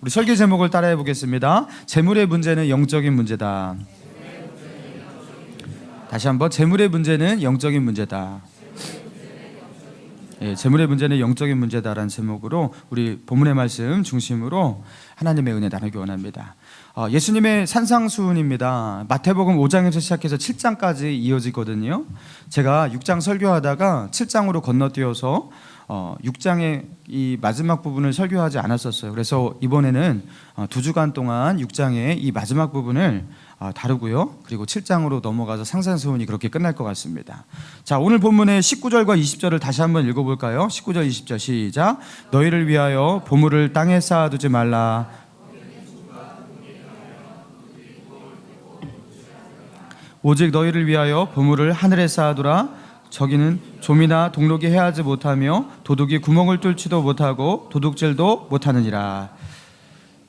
우리 설교 제목을 따라해 보겠습니다. 재물의 문제는 영적인 문제다. 다시 한번, 재물의 문제는 영적인 문제다. 예, 재물의 문제는 영적인 문제다라는 제목으로 우리 본문의 말씀 중심으로 하나님의 은혜 나누기 원합니다. 예수님의 산상수훈입니다. 마태복음 5장에서 시작해서 7장까지 이어지거든요. 제가 6장 설교하다가 7장으로 건너뛰어서 6장의 이 마지막 부분을 설교하지 않았었어요. 그래서 이번에는 2주간 동안 6장의 이 마지막 부분을 다루고요. 그리고 7장으로 넘어가서 상산수훈이 그렇게 끝날 것 같습니다. 자, 오늘 본문의 19절과 20절을 다시 한번 읽어볼까요? 19절 20절 시작. 너희를 위하여 보물을 땅에 쌓아두지 말라. 오직 너희를 위하여 보물을 하늘에 쌓아두라. 저기는 좀이나 동록이 해하지 못하며 도둑이 구멍을 뚫지도 못하고 도둑질도 못하느니라.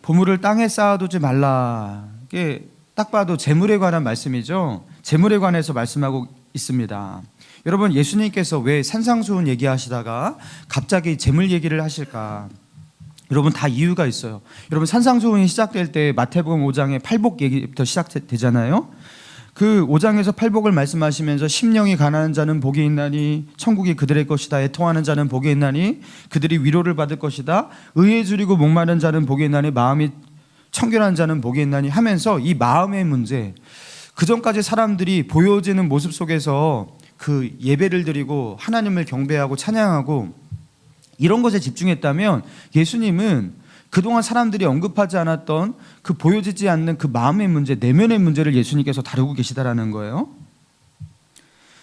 보물을 땅에 쌓아두지 말라. 이게 딱 봐도 재물에 관한 말씀이죠. 재물에 관해서 말씀하고 있습니다. 여러분, 예수님께서 왜 산상수훈 얘기하시다가 갑자기 재물 얘기를 하실까? 여러분, 다 이유가 있어요. 여러분, 산상수훈이 시작될 때 마태복음 5장의 팔복 얘기부터 시작되잖아요. 그 5장에서 팔복을 말씀하시면서 심령이 가난한 자는 복이 있나니 천국이 그들의 것이다. 애통하는 자는 복이 있나니 그들이 위로를 받을 것이다. 의에 줄이고 목마른 자는 복이 있나니 마음이 청결한 자는 복이 있나니 하면서 이 마음의 문제, 그전까지 사람들이 보여지는 모습 속에서 그 예배를 드리고 하나님을 경배하고 찬양하고 이런 것에 집중했다면, 예수님은 그동안 사람들이 언급하지 않았던 그 보여지지 않는 그 마음의 문제, 내면의 문제를 예수님께서 다루고 계시다라는 거예요.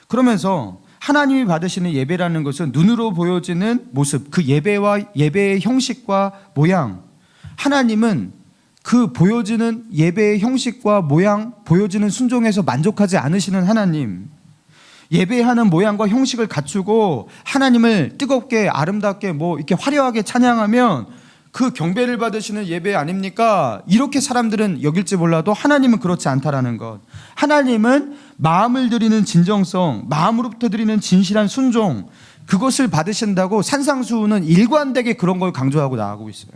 그러면서 하나님이 받으시는 예배라는 것은 눈으로 보여지는 모습, 그 예배와 예배의 형식과 모양, 하나님은 그 보여지는 예배의 형식과 모양, 보여지는 순종에서 만족하지 않으시는 하나님, 예배하는 모양과 형식을 갖추고 하나님을 뜨겁게 아름답게 이렇게 화려하게 찬양하면 그 경배를 받으시는 예배 아닙니까? 이렇게 사람들은 여길지 몰라도 하나님은 그렇지 않다라는 것. 하나님은 마음을 드리는 진정성, 마음으로부터 드리는 진실한 순종, 그것을 받으신다고 산상수훈은 일관되게 그런 걸 강조하고 나가고 있어요.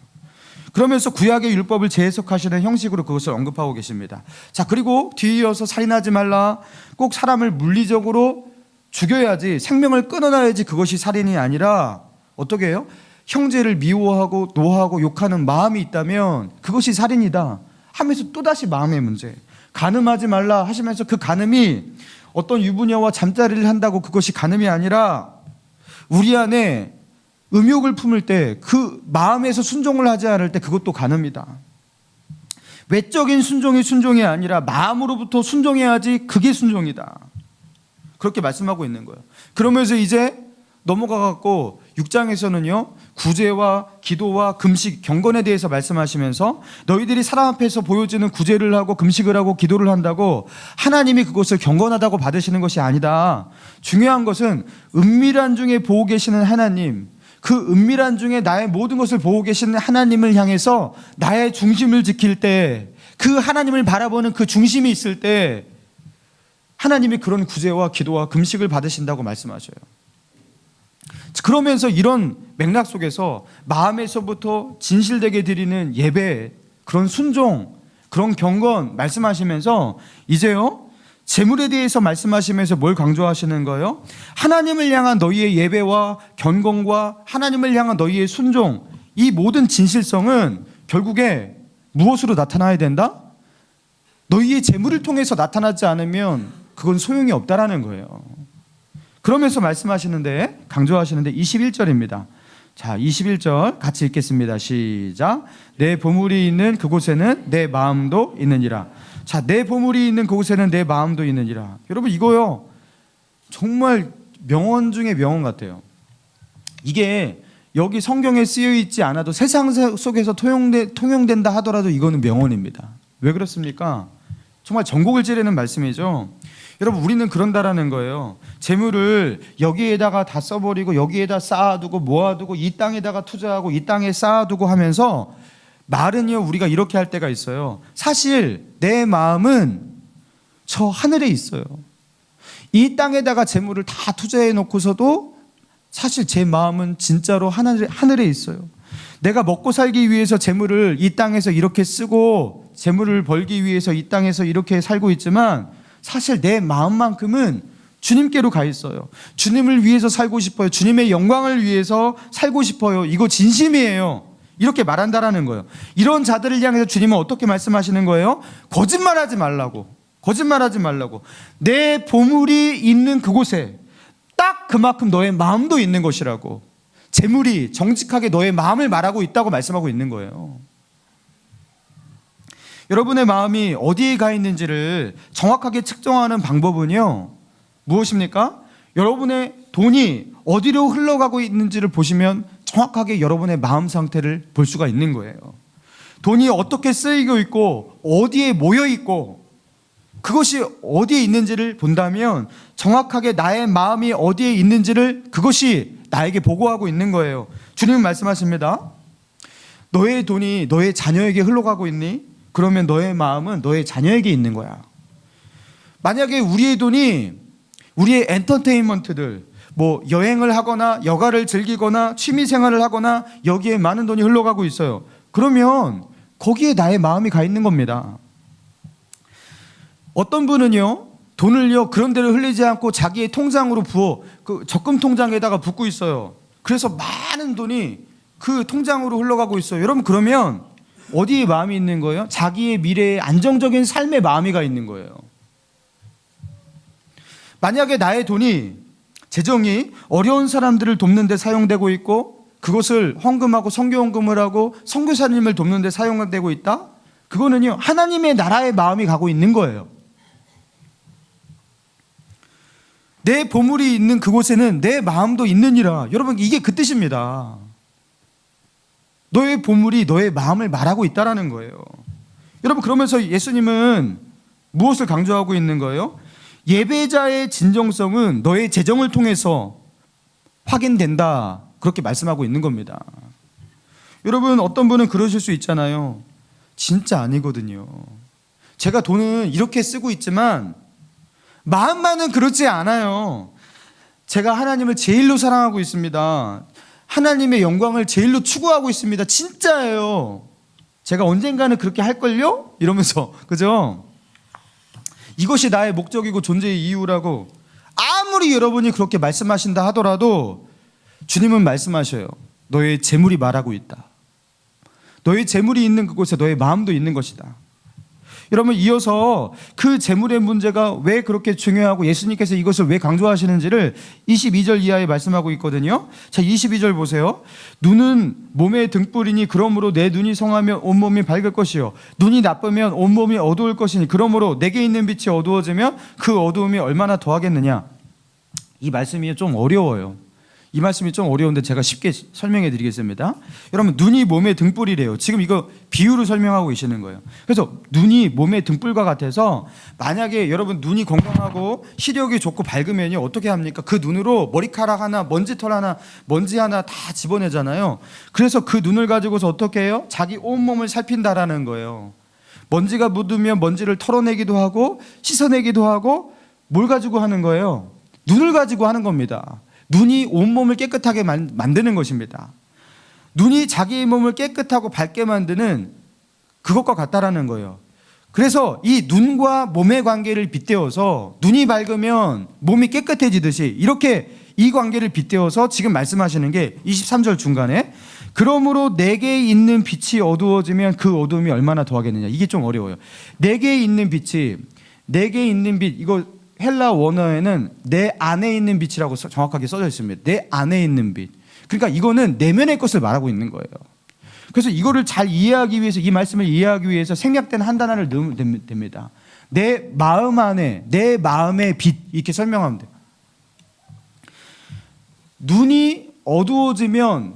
그러면서 구약의 율법을 재해석하시는 형식으로 그것을 언급하고 계십니다. 자, 그리고 뒤이어서 살인하지 말라. 꼭 사람을 물리적으로 죽여야지, 생명을 끊어놔야지 그것이 살인이 아니라 어떻게 해요? 형제를 미워하고 노하고 욕하는 마음이 있다면 그것이 살인이다 하면서 또다시 마음의 문제, 간음하지 말라 하시면서 그 간음이 어떤 유부녀와 잠자리를 한다고 그것이 간음이 아니라 우리 안에 음욕을 품을 때 그 마음에서 순종을 하지 않을 때 그것도 간음이다. 외적인 순종이 아니라 마음으로부터 순종해야지 그게 순종이다. 그렇게 말씀하고 있는 거예요. 그러면서 이제 넘어가 갖고 6장에서는요, 구제와 기도와 금식, 경건에 대해서 말씀하시면서 너희들이 사람 앞에서 보여지는 구제를 하고 금식을 하고 기도를 한다고 하나님이 그것을 경건하다고 받으시는 것이 아니다. 중요한 것은 은밀한 중에 보고 계시는 하나님, 그 은밀한 중에 나의 모든 것을 보고 계시는 하나님을 향해서 나의 중심을 지킬 때, 그 하나님을 바라보는 그 중심이 있을 때 하나님이 그런 구제와 기도와 금식을 받으신다고 말씀하셔요. 그러면서 이런 맥락 속에서 마음에서부터 진실되게 드리는 예배, 그런 순종, 그런 경건 말씀하시면서 이제요, 재물에 대해서 말씀하시면서 뭘 강조하시는 거예요? 하나님을 향한 너희의 예배와 경건과 하나님을 향한 너희의 순종, 이 모든 진실성은 결국에 무엇으로 나타나야 된다? 너희의 재물을 통해서 나타나지 않으면 그건 소용이 없다라는 거예요. 그러면서 말씀하시는데, 강조하시는데 21절입니다. 자, 21절 같이 읽겠습니다. 시작. 내 보물이 있는 그곳에는 내 마음도 있느니라. 자, 내 보물이 있는 그곳에는 내 마음도 있느니라. 여러분, 이거요, 정말 명언 중에 명언 같아요. 이게 여기 성경에 쓰여 있지 않아도 세상 속에서 통용된다 하더라도 이거는 명언입니다. 왜 그렇습니까? 정말 전곡을 찌르는 말씀이죠. 여러분, 우리는 그런다라는 거예요. 재물을 여기에다가 다 써버리고 여기에다 쌓아두고 모아두고 이 땅에다가 투자하고 이 땅에 쌓아두고 하면서 말은요, 우리가 이렇게 할 때가 있어요. 사실 내 마음은 저 하늘에 있어요. 이 땅에다가 재물을 다 투자해 놓고서도 사실 제 마음은 진짜로 하늘에 있어요. 내가 먹고 살기 위해서 재물을 이 땅에서 이렇게 쓰고 재물을 벌기 위해서 이 땅에서 이렇게 살고 있지만 사실 내 마음만큼은 주님께로 가 있어요. 주님을 위해서 살고 싶어요. 주님의 영광을 위해서 살고 싶어요. 이거 진심이에요. 이렇게 말한다라는 거예요. 이런 자들을 향해서 주님은 어떻게 말씀하시는 거예요? 거짓말하지 말라고. 거짓말하지 말라고. 내 보물이 있는 그곳에 딱 그만큼 너의 마음도 있는 것이라고. 재물이 정직하게 너의 마음을 말하고 있다고 말씀하고 있는 거예요. 여러분의 마음이 어디에 가 있는지를 정확하게 측정하는 방법은요, 무엇입니까? 여러분의 돈이 어디로 흘러가고 있는지를 보시면 정확하게 여러분의 마음 상태를 볼 수가 있는 거예요. 돈이 어떻게 쓰이고 있고 어디에 모여 있고 그것이 어디에 있는지를 본다면 정확하게 나의 마음이 어디에 있는지를 그것이 나에게 보고하고 있는 거예요. 주님은 말씀하십니다. 너의 돈이 너의 자녀에게 흘러가고 있니? 그러면 너의 마음은 너의 자녀에게 있는 거야. 만약에 우리의 돈이 우리의 엔터테인먼트들, 뭐 여행을 하거나 여가를 즐기거나 취미 생활을 하거나 여기에 많은 돈이 흘러가고 있어요. 그러면 거기에 나의 마음이 가 있는 겁니다. 어떤 분은요, 돈을요 그런 데로 흘리지 않고 자기의 통장으로 부어 그 적금 통장에다가 붓고 있어요. 그래서 많은 돈이 그 통장으로 흘러가고 있어요. 여러분, 그러면 어디에 마음이 있는 거예요? 자기의 미래의 안정적인 삶에 마음이 가 있는 거예요. 만약에 나의 돈이, 재정이 어려운 사람들을 돕는 데 사용되고 있고 그것을 헌금하고 선교헌금을 하고 선교사님을 돕는 데 사용되고 있다? 그거는요 하나님의 나라의 마음이 가고 있는 거예요. 내 보물이 있는 그곳에는 내 마음도 있느니라. 여러분, 이게 그 뜻입니다. 너의 보물이 너의 마음을 말하고 있다라는 거예요. 여러분, 그러면서 예수님은 무엇을 강조하고 있는 거예요? 예배자의 진정성은 너의 재정을 통해서 확인된다, 그렇게 말씀하고 있는 겁니다. 여러분, 어떤 분은 그러실 수 있잖아요. 진짜 아니거든요. 제가 돈은 이렇게 쓰고 있지만 마음만은 그렇지 않아요. 제가 하나님을 제일로 사랑하고 있습니다. 하나님의 영광을 제일로 추구하고 있습니다. 진짜예요. 제가 언젠가는 그렇게 할걸요? 이러면서, 그죠? 이것이 나의 목적이고 존재의 이유라고 아무리 여러분이 그렇게 말씀하신다 하더라도 주님은 말씀하셔요. 너의 재물이 말하고 있다. 너의 재물이 있는 그곳에 너의 마음도 있는 것이다. 여러분, 이어서 그 재물의 문제가 왜 그렇게 중요하고 예수님께서 이것을 왜 강조하시는지를 22절 이하에 말씀하고 있거든요. 자, 22절 보세요. 눈은 몸의 등불이니 그러므로 내 눈이 성하면 온몸이 밝을 것이요 눈이 나쁘면 온몸이 어두울 것이니 그러므로 내게 있는 빛이 어두워지면 그 어두움이 얼마나 더하겠느냐. 이 말씀이 좀 어려워요. 이 말씀이 좀 어려운데 제가 쉽게 설명해 드리겠습니다. 여러분, 눈이 몸의 등불이래요. 지금 이거 비유로 설명하고 계시는 거예요. 그래서 눈이 몸의 등불과 같아서 만약에 여러분 눈이 건강하고 시력이 좋고 밝으면요 어떻게 합니까? 그 눈으로 머리카락 하나, 먼지털 하나, 먼지 하나 다 집어내잖아요. 그래서 그 눈을 가지고서 어떻게 해요? 자기 온몸을 살핀다라는 거예요. 먼지가 묻으면 먼지를 털어내기도 하고 씻어내기도 하고 뭘 가지고 하는 거예요? 눈을 가지고 하는 겁니다. 눈이 온몸을 깨끗하게 만드는 것입니다. 눈이 자기의 몸을 깨끗하고 밝게 만드는 그것과 같다라는 거예요. 그래서 이 눈과 몸의 관계를 빗대어서 눈이 밝으면 몸이 깨끗해지듯이 이렇게 이 관계를 빗대어서 지금 말씀하시는 게 23절 중간에 그러므로 내게 있는 빛이 어두워지면 그 어두움이 얼마나 더하겠느냐. 이게 좀 어려워요. 내게 있는 빛이, 내게 있는 빛, 이거 헬라 원어에는 내 안에 있는 빛이라고 정확하게 써져 있습니다. 내 안에 있는 빛. 그러니까 이거는 내면의 것을 말하고 있는 거예요. 그래서 이거를 잘 이해하기 위해서, 이 말씀을 이해하기 위해서 생략된 한 단어를 넣으면 됩니다. 내 마음 안에, 내 마음의 빛, 이렇게 설명하면 돼요. 눈이 어두워지면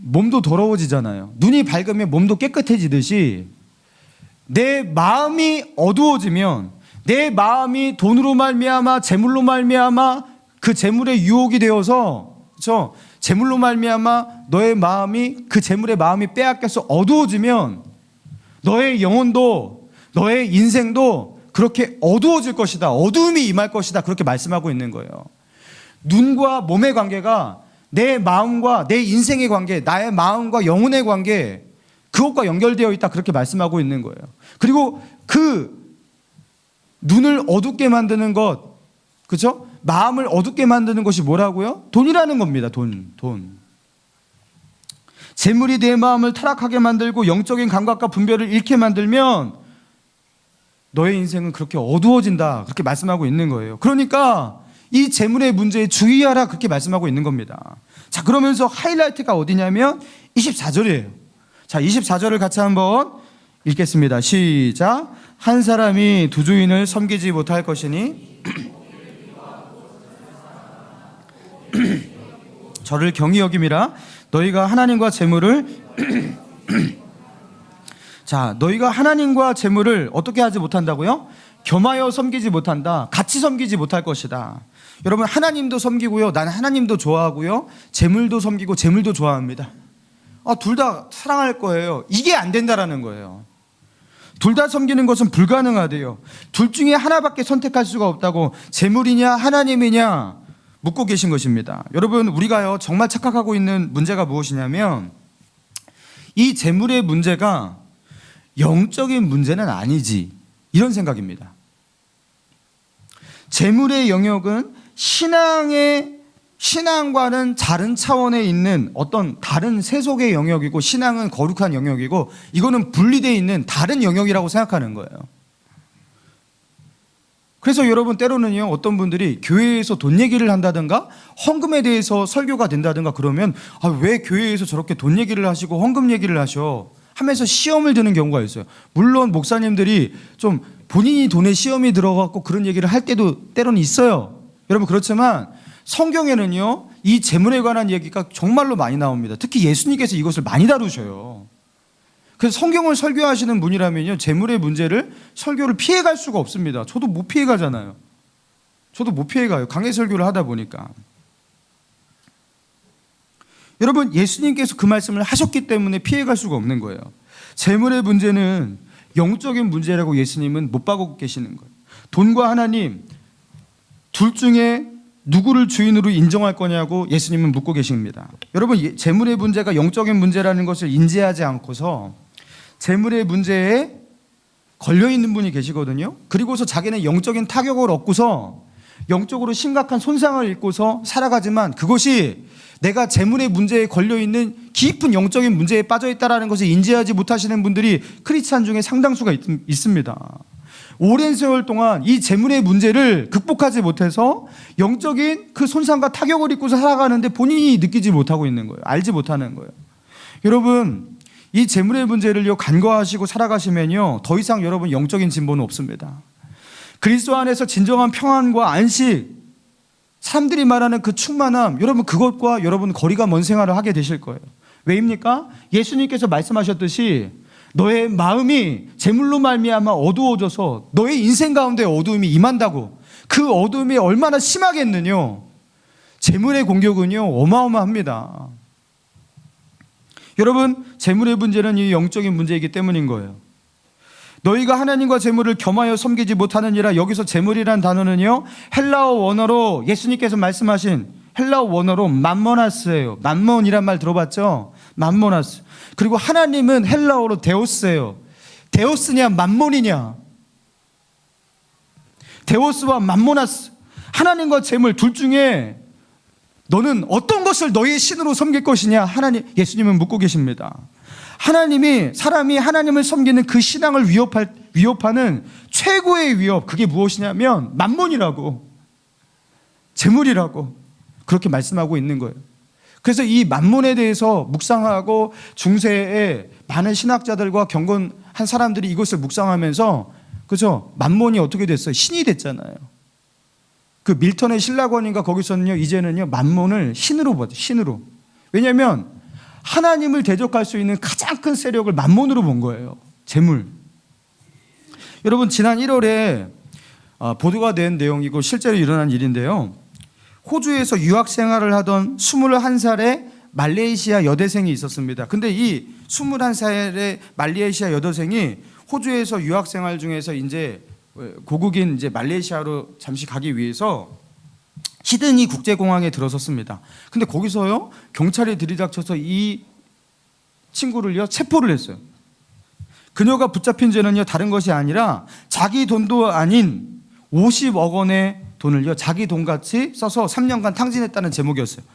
몸도 더러워지잖아요. 눈이 밝으면 몸도 깨끗해지듯이 내 마음이 어두워지면, 내 마음이 돈으로 말미암아, 재물로 말미암아 그 재물의 유혹이 되어서, 그렇죠? 재물로 말미암아 너의 마음이, 그 재물의 마음이 빼앗겨서 어두워지면 너의 영혼도, 너의 인생도 그렇게 어두워질 것이다. 어두움이 임할 것이다. 그렇게 말씀하고 있는 거예요. 눈과 몸의 관계가 내 마음과 내 인생의 관계, 나의 마음과 영혼의 관계, 그것과 연결되어 있다, 그렇게 말씀하고 있는 거예요. 그리고 그 눈을 어둡게 만드는 것, 그렇죠? 마음을 어둡게 만드는 것이 뭐라고요? 돈이라는 겁니다. 돈. 재물이 내 마음을 타락하게 만들고 영적인 감각과 분별을 잃게 만들면 너의 인생은 그렇게 어두워진다, 그렇게 말씀하고 있는 거예요. 그러니까 이 재물의 문제에 주의하라, 그렇게 말씀하고 있는 겁니다. 자, 그러면서 하이라이트가 어디냐면 24절이에요. 자, 24절을 같이 한번 읽겠습니다. 시작. 한 사람이 두 주인을 섬기지 못할 것이니 저를 경히 여김이라. 너희가 하나님과 재물을 자, 너희가 하나님과 재물을 어떻게 하지 못한다고요? 겸하여 섬기지 못한다. 같이 섬기지 못할 것이다. 여러분, 하나님도 섬기고요, 나는 하나님도 좋아하고요, 재물도 섬기고 재물도 좋아합니다. 둘 다 사랑할 거예요. 이게 안 된다라는 거예요. 둘 다 섬기는 것은 불가능하대요. 둘 중에 하나밖에 선택할 수가 없다고. 재물이냐 하나님이냐 묻고 계신 것입니다. 여러분, 우리가요 정말 착각하고 있는 문제가 무엇이냐면, 이 재물의 문제가 영적인 문제는 아니지, 이런 생각입니다. 재물의 영역은 신앙과는 다른 차원에 있는 어떤 다른 세속의 영역이고, 신앙은 거룩한 영역이고, 이거는 분리되어 있는 다른 영역이라고 생각하는 거예요. 그래서 여러분, 때로는요 어떤 분들이 교회에서 돈 얘기를 한다든가 헌금에 대해서 설교가 된다든가 그러면 왜 교회에서 저렇게 돈 얘기를 하시고 헌금 얘기를 하셔 하면서 시험을 드는 경우가 있어요. 물론 목사님들이 좀 본인이 돈에 시험이 들어갔고 그런 얘기를 할 때도 때로는 있어요. 여러분, 그렇지만 성경에는요 이 재물에 관한 얘기가 정말로 많이 나옵니다. 특히 예수님께서 이것을 많이 다루셔요. 그래서 성경을 설교하시는 분이라면요 재물의 문제를, 설교를 피해갈 수가 없습니다. 저도 못 피해가잖아요. 저도 못 피해가요. 강해 설교를 하다 보니까. 여러분, 예수님께서 그 말씀을 하셨기 때문에 피해갈 수가 없는 거예요. 재물의 문제는 영적인 문제라고 예수님은 못 박고 계시는 거예요. 돈과 하나님 둘 중에 누구를 주인으로 인정할 거냐고 예수님은 묻고 계십니다. 여러분, 재물의 문제가 영적인 문제라는 것을 인지하지 않고서 재물의 문제에 걸려있는 분이 계시거든요. 그리고서 자기는 영적인 타격을 얻고서 영적으로 심각한 손상을 입고서 살아가지만, 그것이 내가 재물의 문제에 걸려있는 깊은 영적인 문제에 빠져있다는 것을 인지하지 못하시는 분들이 크리스찬 중에 상당수가 있습니다. 오랜 세월 동안 이 재물의 문제를 극복하지 못해서 영적인 그 손상과 타격을 입고서 살아가는데 본인이 느끼지 못하고 있는 거예요. 알지 못하는 거예요. 여러분, 이 재물의 문제를요 간과하시고 살아가시면요 더 이상 여러분 영적인 진보는 없습니다. 그리스도 안에서 진정한 평안과 안식, 사람들이 말하는 그 충만함, 여러분 그것과 여러분 거리가 먼 생활을 하게 되실 거예요. 왜입니까? 예수님께서 말씀하셨듯이 너의 마음이 재물로 말미암아 어두워져서 너의 인생 가운데 어두움이 임한다고. 그 어두움이 얼마나 심하겠느냐. 재물의 공격은요 어마어마합니다. 여러분, 재물의 문제는 이 영적인 문제이기 때문인 거예요. 너희가 하나님과 재물을 겸하여 섬기지 못하느니라. 여기서 재물이란 단어는요 헬라어 원어로, 예수님께서 말씀하신 헬라어 원어로 맘모나스예요. 맘몬이란 말 들어봤죠? 맘모나스. 그리고 하나님은 헬라어로 데오스예요. 데오스냐 맘몬이냐. 데오스와 맘모나스, 하나님과 재물 둘 중에 너는 어떤 것을 너의 신으로 섬길 것이냐, 하나님, 예수님은 묻고 계십니다. 사람이 하나님을 섬기는 그 신앙을 위협하는 최고의 위협, 그게 무엇이냐면 맘몬이라고, 재물이라고 그렇게 말씀하고 있는 거예요. 그래서 이 맘몬에 대해서 묵상하고 중세에 많은 신학자들과 경건한 사람들이 이것을 묵상하면서, 그죠? 맘몬이 어떻게 됐어요? 신이 됐잖아요. 그 밀턴의 신라권인가 거기서는요 이제는요 맘몬을 신으로 보죠. 신으로. 왜냐하면 하나님을 대적할 수 있는 가장 큰 세력을 맘몬으로 본 거예요. 재물. 여러분, 지난 1월에 보도가 된 내용이고 실제로 일어난 일인데요, 호주에서 유학 생활을 하던 21살의 말레이시아 여대생이 있었습니다. 근데 이 21살의 말레이시아 여대생이 호주에서 유학 생활 중에서 이제 고국인 이제 말레이시아로 잠시 가기 위해서 시드니 국제공항에 들어섰습니다. 근데 거기서요 경찰이 들이닥쳐서 이 친구를요 체포를 했어요. 그녀가 붙잡힌 죄는요 다른 것이 아니라 자기 돈도 아닌 50억 원의 돈을요 자기 돈같이 써서 3년간 탕진했다는 제목이었어요.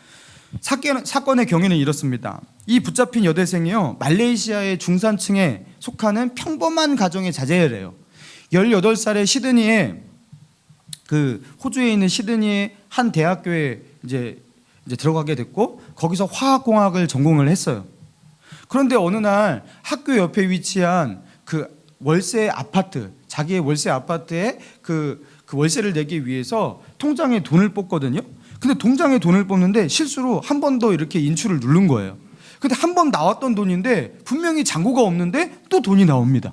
사건의 경위는 이렇습니다. 이 붙잡힌 여대생이요 말레이시아의 중산층에 속하는 평범한 가정의 자제래요. 18살의 시드니에 그 호주에 있는 시드니의 한 대학교에 이제 들어가게 됐고 거기서 화학공학을 전공을 했어요. 그런데 어느 날 학교 옆에 위치한 그 월세 아파트, 자기의 월세 아파트에 그 월세를 내기 위해서 통장에 돈을 뽑거든요. 근데 통장에 돈을 뽑는데 실수로 한 번 더 이렇게 인출을 누른 거예요. 근데 한 번 나왔던 돈인데 분명히 잔고가 없는데 또 돈이 나옵니다.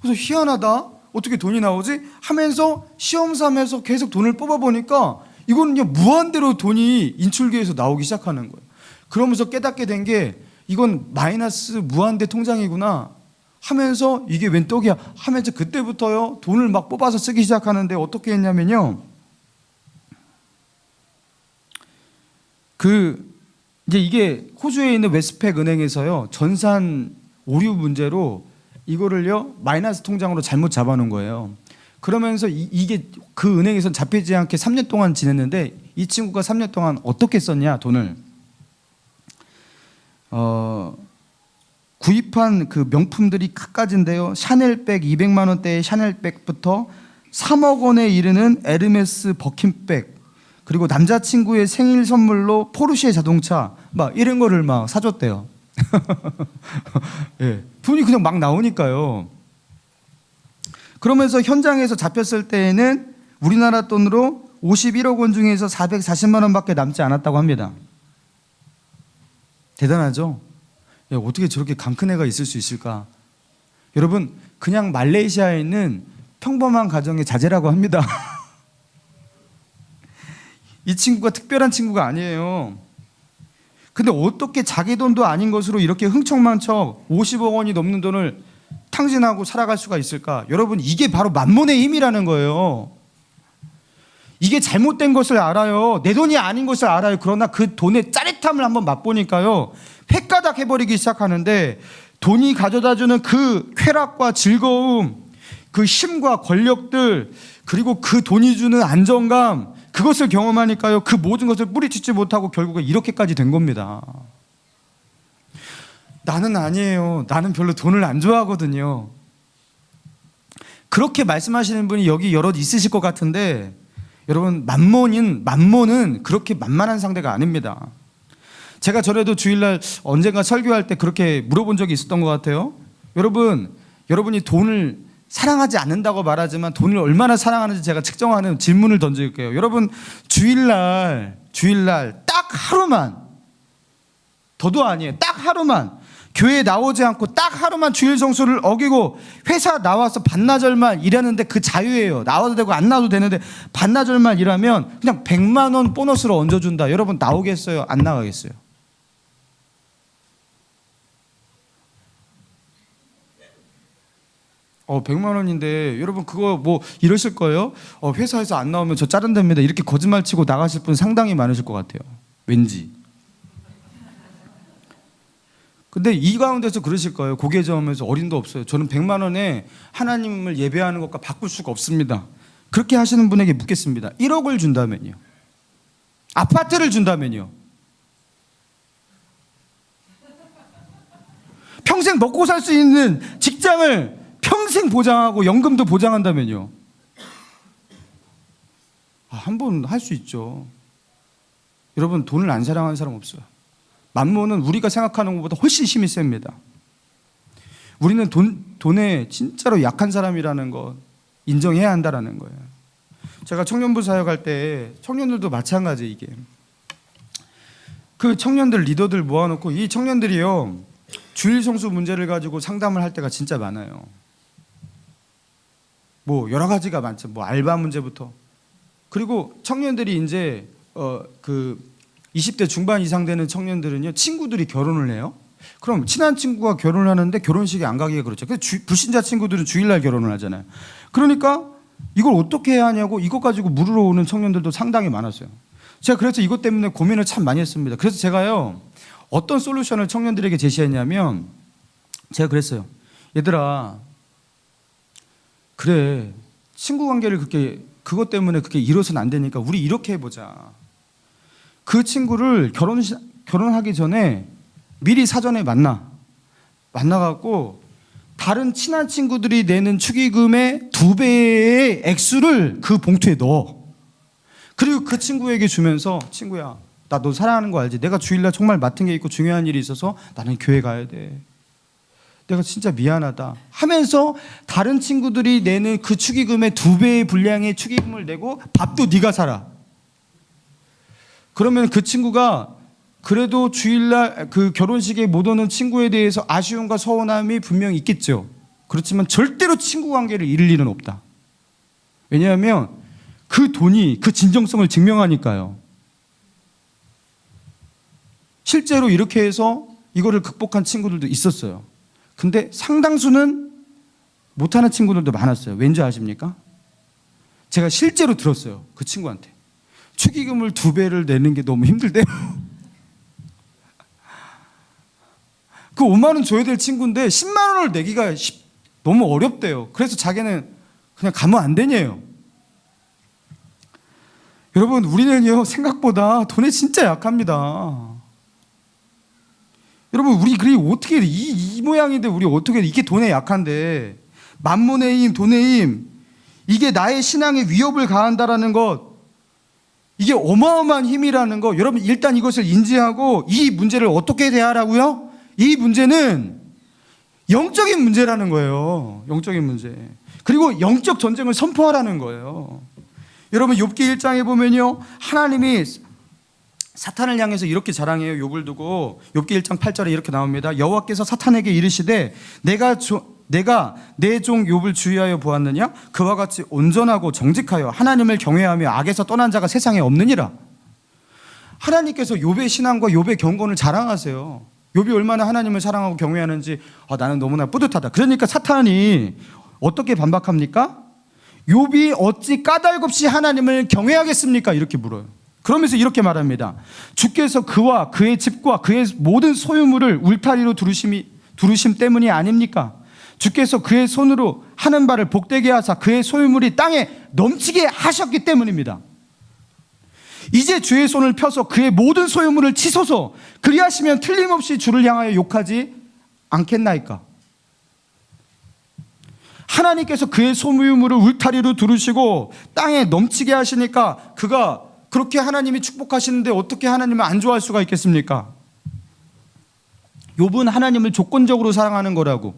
그래서 희한하다. 어떻게 돈이 나오지? 하면서 시험 삼아서 계속 돈을 뽑아보니까 이거는요 무한대로 돈이 인출기에서 나오기 시작하는 거예요. 그러면서 깨닫게 된 게 이건 마이너스 무한대 통장이구나 하면서 이게 웬 떡이야 하면서 그때부터요 돈을 막 뽑아서 쓰기 시작하는데 어떻게 했냐면요 이제 이게 호주에 있는 웨스트팩 은행에서요 전산 오류 문제로 이거를요 마이너스 통장으로 잘못 잡아놓은 거예요. 그러면서 이게 그 은행에선 잡히지 않게 3년 동안 지냈는데 이 친구가 3년 동안 어떻게 썼냐 돈을 구입한 그 명품들이 갖가지인데요. 샤넬백 200만 원대의 샤넬백부터 3억 원에 이르는 에르메스 버킨백 그리고 남자친구의 생일 선물로 포르쉐 자동차 막 이런 거를 막 사줬대요. 예, 돈이 그냥 막 나오니까요. 그러면서 현장에서 잡혔을 때에는 우리나라 돈으로 51억 원 중에서 440만 원밖에 남지 않았다고 합니다. 대단하죠? 야, 어떻게 저렇게 강 큰 애가 있을 수 있을까? 여러분 그냥 말레이시아에 있는 평범한 가정의 자제라고 합니다. 이 친구가 특별한 친구가 아니에요. 근데 어떻게 자기 돈도 아닌 것으로 이렇게 흥청망청 50억 원이 넘는 돈을 탕진하고 살아갈 수가 있을까? 여러분 이게 바로 만몬의 힘이라는 거예요. 이게 잘못된 것을 알아요. 내 돈이 아닌 것을 알아요. 그러나 그 돈의 짜릿함을 한번 맛보니까요 횟가닥 해버리기 시작하는데 돈이 가져다주는 그 쾌락과 즐거움, 그 힘과 권력들 그리고 그 돈이 주는 안정감 그것을 경험하니까요 그 모든 것을 뿌리치지 못하고 결국에 이렇게까지 된 겁니다. 나는 아니에요. 나는 별로 돈을 안 좋아하거든요. 그렇게 말씀하시는 분이 여기 여럿 있으실 것 같은데 여러분 만몬은 그렇게 만만한 상대가 아닙니다. 제가 전에도 주일날 언젠가 설교할 때 그렇게 물어본 적이 있었던 것 같아요. 여러분이 돈을 사랑하지 않는다고 말하지만 돈을 얼마나 사랑하는지 제가 측정하는 질문을 던질게요. 여러분 주일날 딱 하루만 더도 아니에요. 딱 하루만 교회에 나오지 않고 딱 하루만 주일 성수를 어기고 회사 나와서 반나절만 일하는데 그 자유예요. 나와도 되고 안 나와도 되는데 반나절만 일하면 그냥 100만 원 보너스로 얹어준다. 여러분 나오겠어요? 안 나가겠어요? 어, 100만 원인데 여러분 그거 뭐 이러실 거예요? 회사에서 안 나오면 저 자른답니다. 이렇게 거짓말 치고 나가실 분 상당히 많으실 것 같아요. 왠지. 근데 이 가운데서 그러실 거예요. 고개 저으면서 어림도 없어요. 저는 100만 원에 하나님을 예배하는 것과 바꿀 수가 없습니다. 그렇게 하시는 분에게 묻겠습니다. 1억을 준다면요? 아파트를 준다면요? 평생 먹고 살 수 있는 직장을 평생 보장하고 연금도 보장한다면요? 한번 할 수 있죠. 여러분 돈을 안 사랑하는 사람 없어요. 만몬은 우리가 생각하는 것보다 훨씬 힘이 셉니다. 우리는 돈에 진짜로 약한 사람이라는 것 인정해야 한다는 거예요. 제가 청년부 사역할 때 청년들도 마찬가지 이게 그 청년들 리더들 모아놓고 이 청년들이요 주일 성수 문제를 가지고 상담을 할 때가 진짜 많아요. 뭐 여러 가지가 많죠. 뭐 알바 문제부터 그리고 청년들이 이제 그 20대 중반 이상 되는 청년들은요 친구들이 결혼을 해요. 그럼 친한 친구가 결혼을 하는데 결혼식에 안 가기가 그렇죠. 불신자 친구들은 주일날 결혼을 하잖아요. 그러니까 이걸 어떻게 해야 하냐고 이것 가지고 물으러 오는 청년들도 상당히 많았어요. 제가 그래서 이것 때문에 고민을 참 많이 했습니다. 그래서 제가요, 어떤 솔루션을 청년들에게 제시했냐면, 제가 그랬어요. 얘들아, 그래, 친구 관계를 그것 때문에 그렇게 이뤄서는 안 되니까 우리 이렇게 해보자. 그 친구를 결혼하기 전에 미리 사전에 만나갖고 다른 친한 친구들이 내는 축의금의 2배의 액수를 그 봉투에 넣어. 그리고 그 친구에게 주면서, 친구야, 나 너 사랑하는 거 알지? 내가 주일날 정말 맡은 게 있고 중요한 일이 있어서 나는 교회 가야 돼. 내가 진짜 미안하다 하면서 다른 친구들이 내는 그 축의금의 2배의 분량의 축의금을 내고 밥도 네가 사라. 그러면 그 친구가 그래도 주일날 그 결혼식에 못 오는 친구에 대해서 아쉬움과 서운함이 분명히 있겠죠. 그렇지만 절대로 친구 관계를 잃을 일은 없다. 왜냐하면 그 돈이 그 진정성을 증명하니까요. 실제로 이렇게 해서 이거를 극복한 친구들도 있었어요. 근데 상당수는 못하는 친구들도 많았어요. 왠지 아십니까? 제가 실제로 들었어요. 그 친구한테 축의금을 2배를 내는 게 너무 힘들대요. 그 5만 원 줘야 될 친구인데 10만 원을 내기가 너무 어렵대요. 그래서 자기는 그냥 가면 안 되냐요. 여러분, 우리는요, 생각보다 돈에 진짜 약합니다. 여러분, 우리 그리고 어떻게 이 모양인데 우리 어떻게 이게 돈에 약한데, 만문의 힘, 돈의 힘, 이게 나의 신앙에 위협을 가한다라는 것, 이게 어마어마한 힘이라는 거, 여러분 일단 이것을 인지하고 이 문제를 어떻게 대하라고요? 이 문제는 영적인 문제라는 거예요. 영적인 문제. 그리고 영적 전쟁을 선포하라는 거예요. 여러분, 욥기 1장에 보면요, 하나님이 사탄을 향해서 이렇게 자랑해요. 욥을 두고 욥기 1장 8절에 이렇게 나옵니다. 여호와께서 사탄에게 이르시되 내가 내 종 욥을 주의하여 보았느냐? 그와 같이 온전하고 정직하여 하나님을 경외하며 악에서 떠난 자가 세상에 없느니라. 하나님께서 욥의 신앙과 욥의 경건을 자랑하세요. 욥이 얼마나 하나님을 사랑하고 경외하는지 나는 너무나 뿌듯하다. 그러니까 사탄이 어떻게 반박합니까? 욥이 어찌 까닭없이 하나님을 경외하겠습니까? 이렇게 물어요. 그러면서 이렇게 말합니다. 주께서 그와 그의 집과 그의 모든 소유물을 울타리로 두르심 때문이 아닙니까? 주께서 그의 손으로 하는 바를 복되게 하사 그의 소유물이 땅에 넘치게 하셨기 때문입니다. 이제 주의 손을 펴서 그의 모든 소유물을 치소서. 그리하시면 틀림없이 주를 향하여 욕하지 않겠나이까? 하나님께서 그의 소유물을 울타리로 두르시고 땅에 넘치게 하시니까 그가 그렇게 하나님이 축복하시는데 어떻게 하나님을 안 좋아할 수가 있겠습니까? 욥은 하나님을 조건적으로 사랑하는 거라고,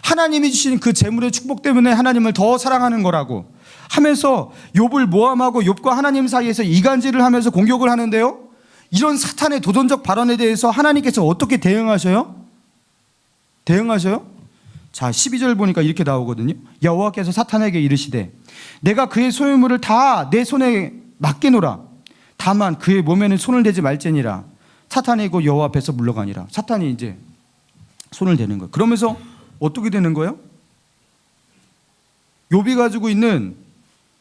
하나님이 주신 그 재물의 축복 때문에 하나님을 더 사랑하는 거라고 하면서 욥을 모함하고 욥과 하나님 사이에서 이간질을 하면서 공격을 하는데요, 이런 사탄의 도전적 발언에 대해서 하나님께서 어떻게 대응하셔요? 자, 12절 보니까 이렇게 나오거든요. 여호와께서 사탄에게 이르시되 내가 그의 소유물을 다 내 손에 맡기노라. 다만 그의 몸에는 손을 대지 말지니라. 사탄이 곧 여호와 앞에서 물러가니라. 사탄이 이제 손을 대는 거예요. 그러면서 어떻게 되는 거예요? 욥이 가지고 있는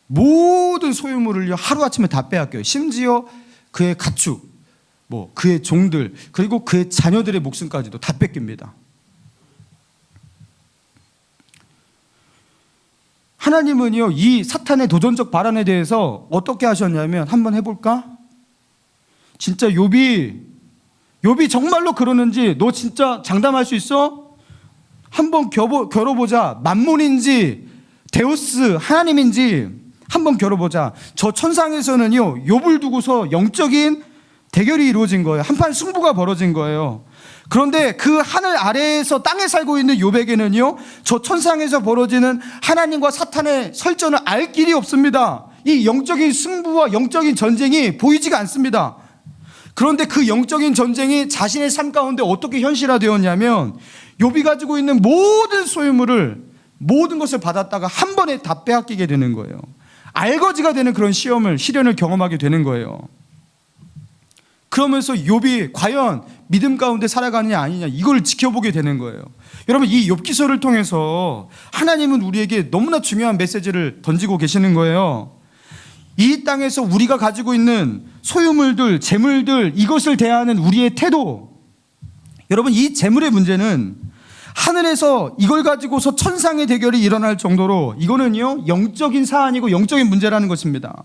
모든 소유물을 하루아침에 다 빼앗겨요. 심지어 그의 가축, 그의 종들, 그리고 그의 자녀들의 목숨까지도 다 뺏깁니다. 하나님은요, 이 사탄의 도전적 발언에 대해서 어떻게 하셨냐면, 한번 해볼까? 진짜 욥이 정말로 그러는지 너 진짜 장담할 수 있어? 한번 겨뤄보자. 만몬인지 데우스 하나님인지 한번 겨뤄보자. 저 천상에서는요, 욥을 두고서 영적인 대결이 이루어진 거예요. 한판 승부가 벌어진 거예요. 그런데 그 하늘 아래에서 땅에 살고 있는 욥에게는요, 저 천상에서 벌어지는 하나님과 사탄의 설전을 알 길이 없습니다. 이 영적인 승부와 영적인 전쟁이 보이지가 않습니다. 그런데 그 영적인 전쟁이 자신의 삶 가운데 어떻게 현실화되었냐면, 욥이 가지고 있는 모든 소유물을, 모든 것을 받았다가 한 번에 다 빼앗기게 되는 거예요. 알거지가 되는 그런 시련을 경험하게 되는 거예요. 그러면서 욥이 과연 믿음 가운데 살아가느냐 아니냐 이걸 지켜보게 되는 거예요. 여러분, 이 욥기서를 통해서 하나님은 우리에게 너무나 중요한 메시지를 던지고 계시는 거예요. 이 땅에서 우리가 가지고 있는 소유물들, 재물들, 이것을 대하는 우리의 태도, 여러분, 이 재물의 문제는 하늘에서 이걸 가지고서 천상의 대결이 일어날 정도로 이거는요 영적인 사안이고 영적인 문제라는 것입니다.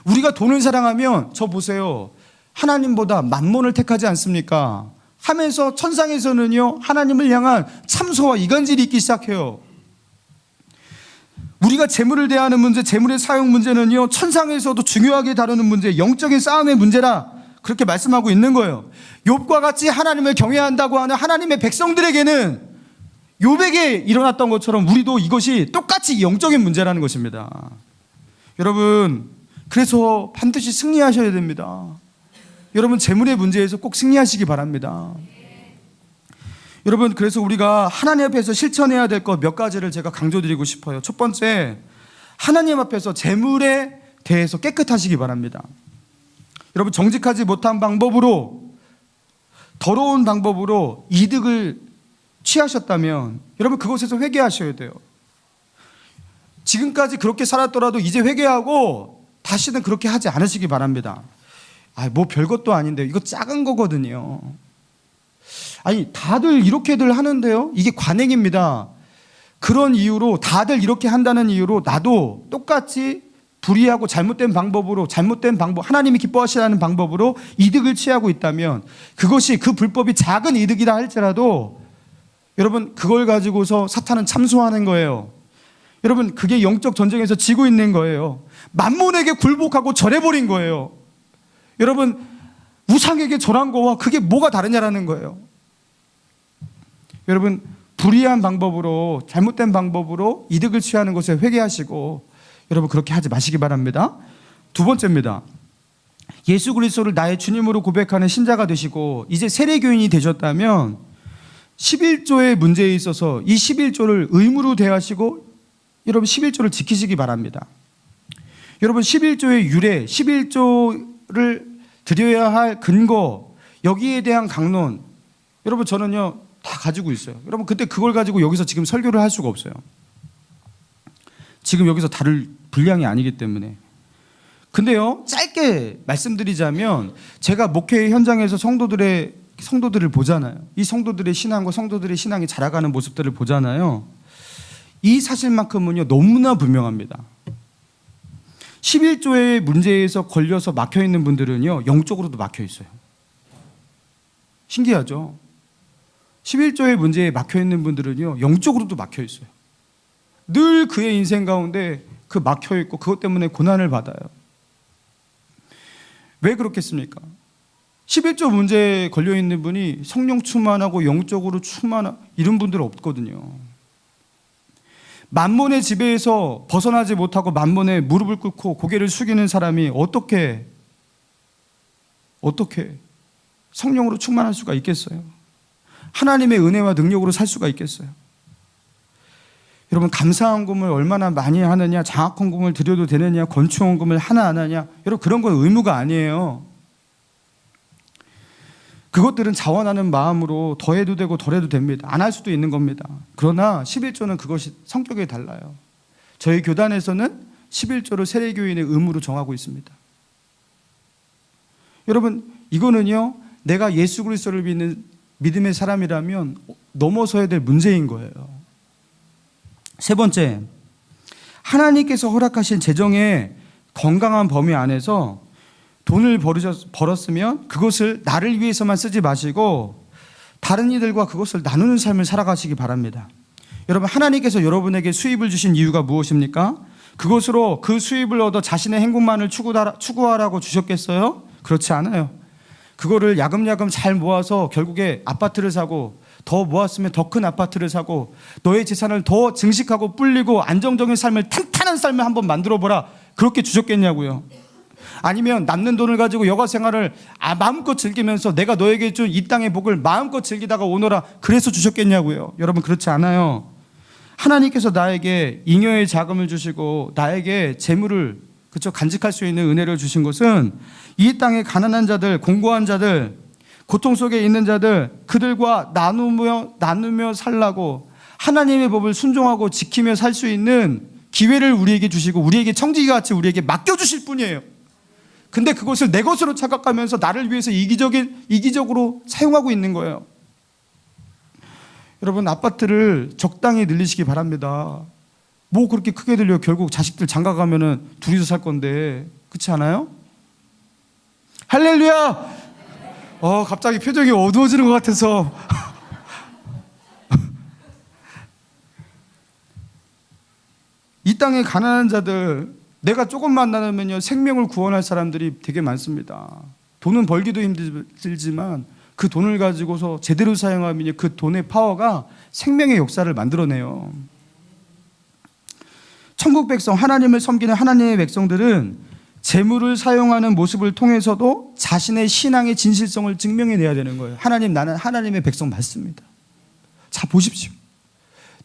우리가 돈을 사랑하면 저 보세요, 하나님보다 만몬을 택하지 않습니까? 하면서 천상에서는요 하나님을 향한 참소와 이간질이 있기 시작해요. 우리가 재물을 대하는 문제, 재물의 사용 문제는요 천상에서도 중요하게 다루는 문제, 영적인 싸움의 문제라 그렇게 말씀하고 있는 거예요. 욥과 같이 하나님을 경외한다고 하는 하나님의 백성들에게는 욥에게 일어났던 것처럼 우리도 이것이 똑같이 영적인 문제라는 것입니다. 여러분, 그래서 반드시 승리하셔야 됩니다. 여러분, 재물의 문제에서 꼭 승리하시기 바랍니다. 여러분, 그래서 우리가 하나님 앞에서 실천해야 될 것 몇 가지를 제가 강조드리고 싶어요. 첫 번째, 하나님 앞에서 재물에 대해서 깨끗하시기 바랍니다. 여러분, 정직하지 못한 방법으로, 더러운 방법으로 이득을 취하셨다면 여러분 그것에서 회개하셔야 돼요. 지금까지 그렇게 살았더라도 이제 회개하고 다시는 그렇게 하지 않으시기 바랍니다. 뭐 별것도 아닌데 이거 작은 거거든요. 아니, 다들 이렇게들 하는데요, 이게 관행입니다. 그런 이유로, 다들 이렇게 한다는 이유로 나도 똑같이 불의하고 잘못된 방법으로, 잘못된 방법, 하나님이 기뻐하시라는 방법으로 이득을 취하고 있다면 그것이, 그 불법이 작은 이득이라 할지라도 여러분 그걸 가지고서 사탄은 참소하는 거예요. 여러분, 그게 영적 전쟁에서 지고 있는 거예요. 만몬에게 굴복하고 절해버린 거예요. 여러분, 우상에게 절한 거와 그게 뭐가 다르냐라는 거예요. 여러분, 불의한 방법으로, 잘못된 방법으로 이득을 취하는 것에 회개하시고 여러분 그렇게 하지 마시기 바랍니다. 두 번째입니다. 예수 그리스도를 나의 주님으로 고백하는 신자가 되시고 이제 세례교인이 되셨다면 11조의 문제에 있어서 이 11조를 의무로 대하시고 여러분 11조를 지키시기 바랍니다. 여러분, 11조의 유래, 11조를 드려야 할 근거, 여기에 대한 강론, 여러분 저는요 다 가지고 있어요. 여러분, 그때 그걸 가지고 여기서 지금 설교를 할 수가 없어요. 지금 여기서 다룰 분량이 아니기 때문에. 근데요, 짧게 말씀드리자면 제가 목회 현장에서 성도들을 보잖아요. 이 성도들의 신앙과 성도들의 신앙이 자라가는 모습들을 보잖아요. 이 사실만큼은요 너무나 분명합니다. 11조의 문제에서 걸려서 막혀있는 분들은요 영적으로도 막혀있어요. 신기하죠? 11조의 문제에 막혀있는 분들은요 영적으로도 막혀있어요. 늘 그의 인생 가운데 그 막혀있고 그것 때문에 고난을 받아요. 왜 그렇겠습니까? 11조 문제에 걸려있는 분이 성령 충만하고 영적으로 충만한 이런 분들은 없거든요. 만몬의 지배에서 벗어나지 못하고 만몬에 무릎을 꿇고 고개를 숙이는 사람이 어떻게 성령으로 충만할 수가 있겠어요? 하나님의 은혜와 능력으로 살 수가 있겠어요? 여러분, 감사헌금을 얼마나 많이 하느냐, 장학헌금을 드려도 되느냐, 건축헌금을 하나 안 하냐, 여러분 그런 건 의무가 아니에요. 그것들은 자원하는 마음으로 더해도 되고 덜해도 됩니다. 안 할 수도 있는 겁니다. 그러나 11조는 그것이 성격이 달라요. 저희 교단에서는 11조를 세례교인의 의무로 정하고 있습니다. 여러분, 이거는요 내가 예수 그리스도를 믿는 믿음의 사람이라면 넘어서야 될 문제인 거예요. 세 번째, 하나님께서 허락하신 재정의 건강한 범위 안에서 돈을 벌었으면 그것을 나를 위해서만 쓰지 마시고 다른 이들과 그것을 나누는 삶을 살아가시기 바랍니다. 여러분, 하나님께서 여러분에게 수입을 주신 이유가 무엇입니까? 그것으로 그 수입을 얻어 자신의 행복만을 추구하라고 주셨겠어요? 그렇지 않아요. 그거를 야금야금 잘 모아서 결국에 아파트를 사고, 더 모았으면 더 큰 아파트를 사고, 너의 재산을 더 증식하고 불리고 안정적인 삶을, 탄탄한 삶을 한번 만들어보라, 그렇게 주셨겠냐고요. 아니면 남는 돈을 가지고 여가 생활을 마음껏 즐기면서 내가 너에게 준 이 땅의 복을 마음껏 즐기다가 오너라, 그래서 주셨겠냐고요. 여러분, 그렇지 않아요. 하나님께서 나에게 잉여의 자금을 주시고 나에게 재물을 그렇죠? 간직할 수 있는 은혜를 주신 것은 이 땅의 가난한 자들, 공고한 자들, 고통 속에 있는 자들, 그들과 나누며 살라고 하나님의 법을 순종하고 지키며 살 수 있는 기회를 우리에게 주시고 우리에게 청지기 같이 우리에게 맡겨주실 뿐이에요. 근데 그것을 내 것으로 착각하면서 나를 위해서 이기적으로 사용하고 있는 거예요. 여러분, 아파트를 적당히 늘리시기 바랍니다. 뭐 그렇게 크게 들려요? 결국 자식들 장가가면은 둘이서 살 건데, 그렇지 않아요? 할렐루야! 갑자기 표정이 어두워지는 것 같아서. 이 땅의 가난한 자들, 내가 조금만 나누면요 생명을 구원할 사람들이 되게 많습니다. 돈은 벌기도 힘들지만 그 돈을 가지고서 제대로 사용하면 그 돈의 파워가 생명의 역사를 만들어내요. 천국 백성, 하나님을 섬기는 하나님의 백성들은 재물을 사용하는 모습을 통해서도 자신의 신앙의 진실성을 증명해내야 되는 거예요. 하나님, 나는 하나님의 백성 맞습니다. 자, 보십시오.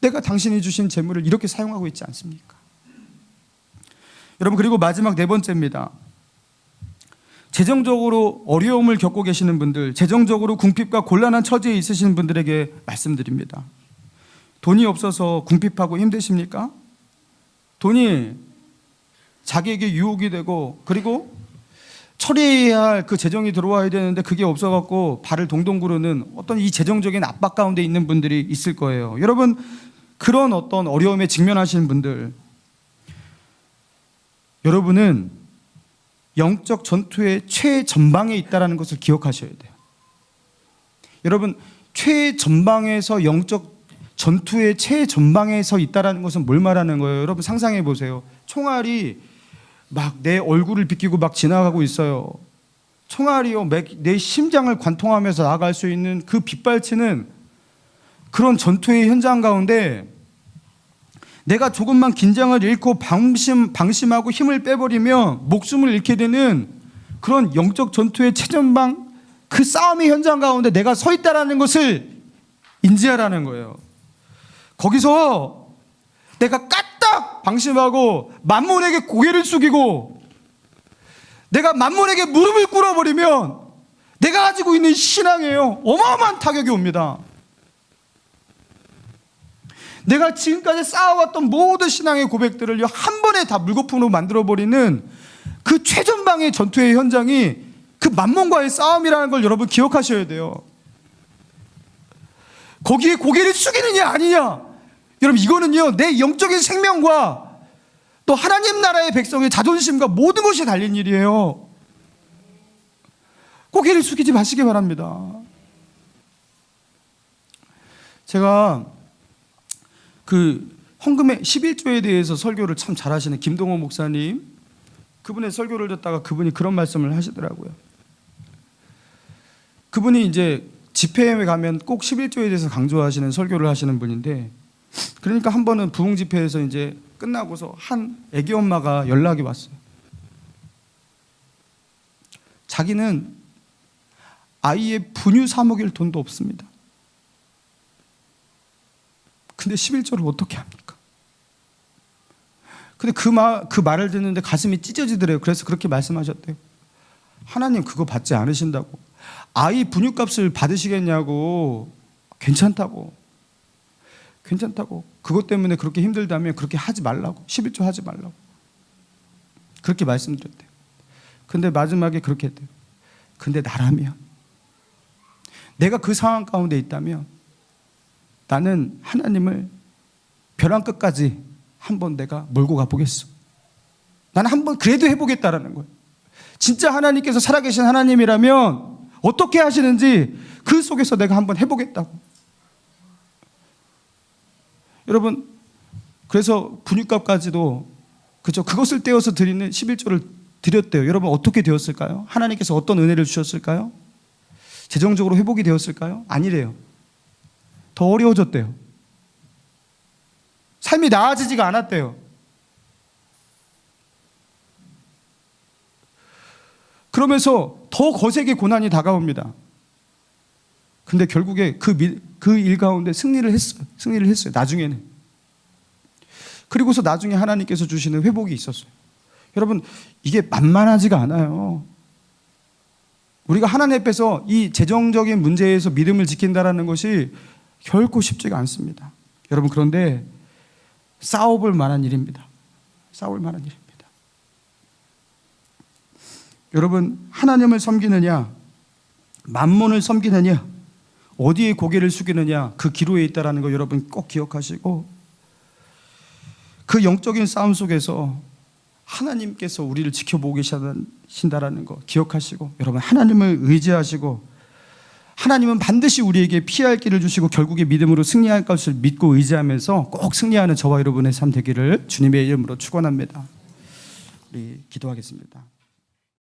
내가 당신이 주신 재물을 이렇게 사용하고 있지 않습니까? 여러분, 그리고 마지막 네 번째입니다. 재정적으로 어려움을 겪고 계시는 분들, 재정적으로 궁핍과 곤란한 처지에 있으신 분들에게 말씀드립니다. 돈이 없어서 궁핍하고 힘드십니까? 돈이 자기에게 유혹이 되고, 그리고 처리해야 할 그 재정이 들어와야 되는데 그게 없어갖고 발을 동동 구르는 어떤 이 재정적인 압박 가운데 있는 분들이 있을 거예요. 여러분, 그런 어떤 어려움에 직면하시는 분들, 여러분은 영적 전투의 최전방에 있다는 것을 기억하셔야 돼요. 여러분, 최전방에서 영적 전투의 최전방에 서 있다는 것은 뭘 말하는 거예요? 여러분, 상상해 보세요. 총알이 막 내 얼굴을 비끼고 막 지나가고 있어요. 총알이요, 내 심장을 관통하면서 나아갈 수 있는 그 빗발치는 그런 전투의 현장 가운데 내가 조금만 긴장을 잃고 방심하고 힘을 빼버리면 목숨을 잃게 되는 그런 영적 전투의 최전방, 그 싸움의 현장 가운데 내가 서 있다는 것을 인지하라는 거예요. 거기서 내가 까딱 방심하고 만몬에게 고개를 숙이고 내가 만몬에게 무릎을 꿇어버리면 내가 가지고 있는 신앙에요 어마어마한 타격이 옵니다. 내가 지금까지 쌓아왔던 모든 신앙의 고백들을 한 번에 다 물거품으로 만들어버리는 그 최전방의 전투의 현장이 그 만몬과의 싸움이라는 걸 여러분 기억하셔야 돼요. 거기에 고개를 숙이느냐 아니냐, 여러분, 이거는요 내 영적인 생명과 또 하나님 나라의 백성의 자존심과 모든 것이 달린 일이에요. 고개를 숙이지 마시기 바랍니다. 제가 그 헌금의 11조에 대해서 설교를 참 잘하시는 김동호 목사님, 그분의 설교를 듣다가 그분이 그런 말씀을 하시더라고요. 그분이 이제 집회에 가면 꼭 11조에 대해서 강조하시는 설교를 하시는 분인데, 그러니까 한 번은 부흥 집회에서 이제 끝나고서 한 애기 엄마가 연락이 왔어요. 자기는 아이의 분유 사 먹일 돈도 없습니다. 근데 11조를 어떻게 합니까? 근데 그 말을 듣는데 가슴이 찢어지더래요. 그래서 그렇게 말씀하셨대요. 하나님 그거 받지 않으신다고. 아이 분유값을 받으시겠냐고. 괜찮다고. 그것 때문에 그렇게 힘들다면 그렇게 하지 말라고. 11조 하지 말라고. 그렇게 말씀드렸대요. 근데 마지막에 그렇게 했대요. 근데 나라면, 내가 그 상황 가운데 있다면 나는 하나님을 벼랑 끝까지 한번 내가 몰고 가보겠어. 나는 한번 그래도 해보겠다라는 거예요. 진짜 하나님께서 살아계신 하나님이라면 어떻게 하시는지 그 속에서 내가 한번 해보겠다고. 여러분, 그래서 분유값까지도, 그죠, 그것을 떼어서 드리는 11조를 드렸대요. 여러분, 어떻게 되었을까요? 하나님께서 어떤 은혜를 주셨을까요? 재정적으로 회복이 되었을까요? 아니래요. 더 어려워졌대요. 삶이 나아지지가 않았대요. 그러면서 더 거세게 고난이 다가옵니다. 근데 결국에 그 일 가운데 승리를 했어요. 나중에는. 그리고서 나중에 하나님께서 주시는 회복이 있었어요. 여러분, 이게 만만하지가 않아요. 우리가 하나님 앞에서 이 재정적인 문제에서 믿음을 지킨다라는 것이 결코 쉽지가 않습니다. 여러분, 그런데 싸워볼 만한 일입니다. 싸울 만한 일입니다. 여러분, 하나님을 섬기느냐, 만몬을 섬기느냐, 어디에 고개를 숙이느냐, 그 기로에 있다라는 거 여러분 꼭 기억하시고, 그 영적인 싸움 속에서 하나님께서 우리를 지켜보고 계신다라는 거 기억하시고, 여러분 하나님을 의지하시고, 하나님은 반드시 우리에게 피할 길을 주시고 결국에 믿음으로 승리할 것을 믿고 의지하면서 꼭 승리하는 저와 여러분의 삶 되기를 주님의 이름으로 축원합니다. 우리 기도하겠습니다.